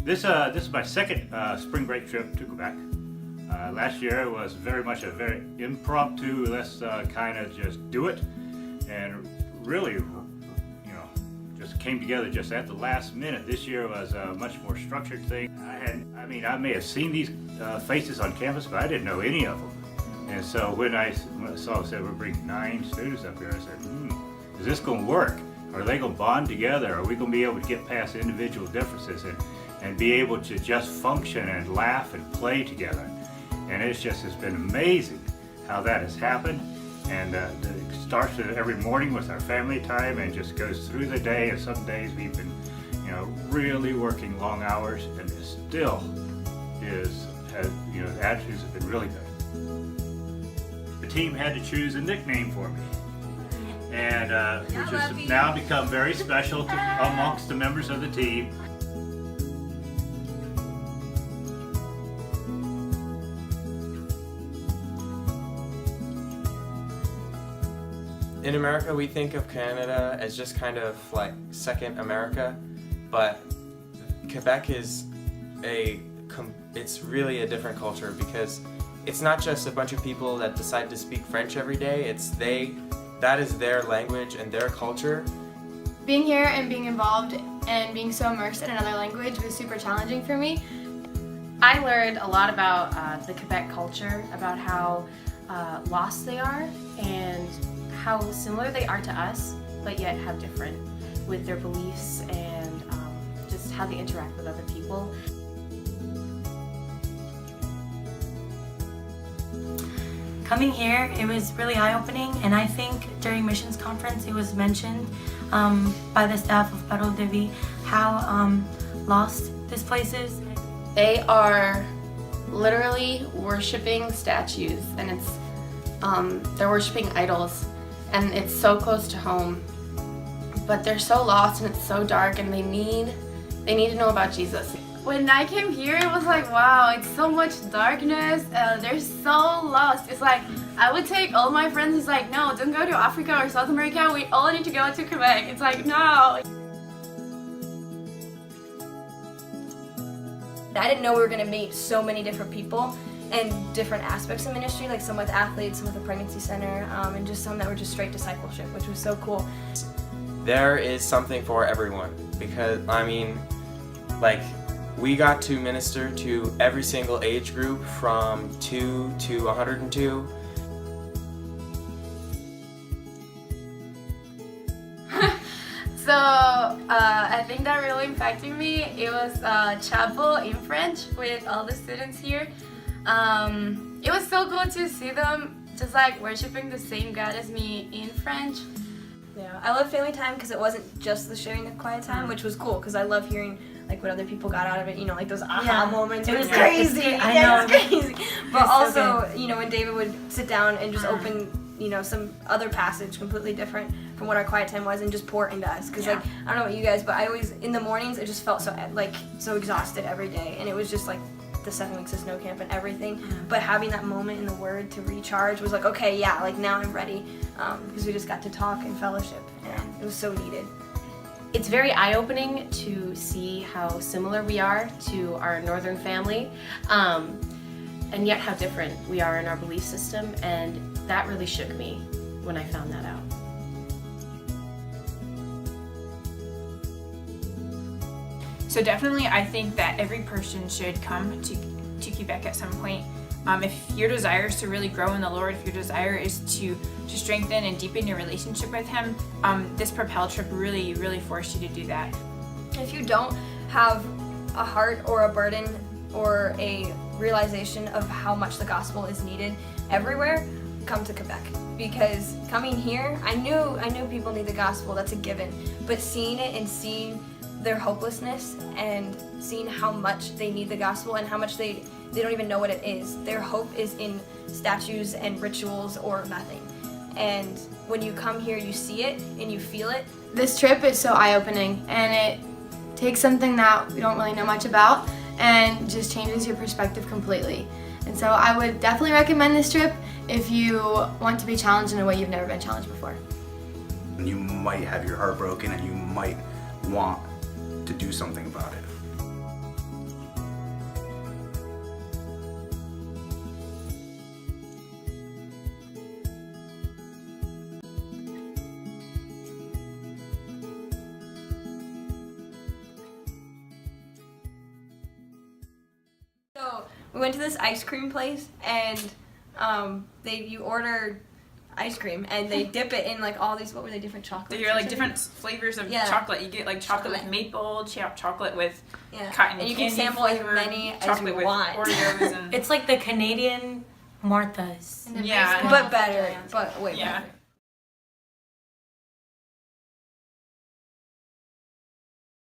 This is my second spring break trip to Quebec. Last year was very much a very impromptu, let's kind of just do it, and really, you know, just came together just at the last minute. This year was a much more structured thing. I may have seen these faces on campus, but I didn't know any of them. And so when I saw it said we're bringing 9 students up here, I said, is this going to work? Are they going to bond together? Are we going to be able to get past individual differences and be able to just function and laugh and play together? And it's been amazing how that has happened. And it starts every morning with our family time and just goes through the day. And some days we've been, you know, really working long hours, and it still the attitudes have been really good. The team had to choose a nickname for me, and which has now become very special amongst the members of the team. In America, we think of Canada as just kind of like second America, but Quebec is it's really a different culture, because it's not just a bunch of people that decide to speak French every day. That is their language and their culture. Being here and being involved and being so immersed in another language was super challenging for me. I learned a lot about the Quebec culture, about how lost they are and how similar they are to us, but yet how different with their beliefs and just how they interact with other people. Coming here, it was really eye-opening, and I think during missions conference it was mentioned by the staff of Propel how lost this place is. They are literally worshiping statues, and they're worshiping idols, and it's so close to home, but they're so lost and it's so dark, and they need to know about Jesus. When I came here, it was like, wow, it's so much darkness, they're so lost. It's like, I would take all my friends, it's like, no, don't go to Africa or South America, we all need to go to Quebec. It's like, no. I didn't know we were going to meet so many different people and different aspects of ministry, like some with athletes, some with the pregnancy center, and just some that were just straight discipleship, which was so cool. There is something for everyone, because we got to minister to every single age group from 2 to 102. So I think that really impacted me. It was chapel in French with all the students here. It was so cool to see them just like worshiping the same God as me in French. Yeah, I love family time because it wasn't just the sharing the quiet time, which was cool because I love hearing like what other people got out of it, you know, like those aha moments. It was crazy. I know, it's crazy. But also, you know, when David would sit down and just open, you know, some other passage completely different from what our quiet time was and just pour into us. Because like, I don't know about you guys, but I always, in the mornings, I just felt so exhausted every day. And it was just like the 7 weeks of snow camp and everything. But having that moment in the Word to recharge was like, okay, yeah, like now I'm ready. Because we just got to talk and fellowship. And it was so needed. It's very eye-opening to see how similar we are to our northern family, and yet how different we are in our belief system, and that really shook me when I found that out. So definitely I think that every person should come to Quebec at some point. If your desire is to really grow in the Lord, if your desire is to strengthen and deepen your relationship with Him, this Propel trip really forced you to do that. If you don't have a heart or a burden or a realization of how much the gospel is needed everywhere, come to Quebec. Because coming here, I knew people need the gospel, that's a given. But seeing it and seeing their hopelessness and seeing how much they need the gospel and how much they don't even know what it is. Their hope is in statues and rituals or nothing. And when you come here, you see it and you feel it. This trip is so eye-opening, and it takes something that we don't really know much about and just changes your perspective completely. And so I would definitely recommend this trip if you want to be challenged in a way you've never been challenged before. You might have your heart broken and you might want to do something about it. We went to this ice cream place, and you order ice cream, and they dip it in like all these, what were they, different chocolates? There are like different flavors of chocolate. You get like chocolate with maple, chocolate with cotton and you candy can sample as flavor, many as chocolate you with want. Oreos and It's like the Canadian Martha's. And the Yeah. big But small better, ones. but way Yeah. better.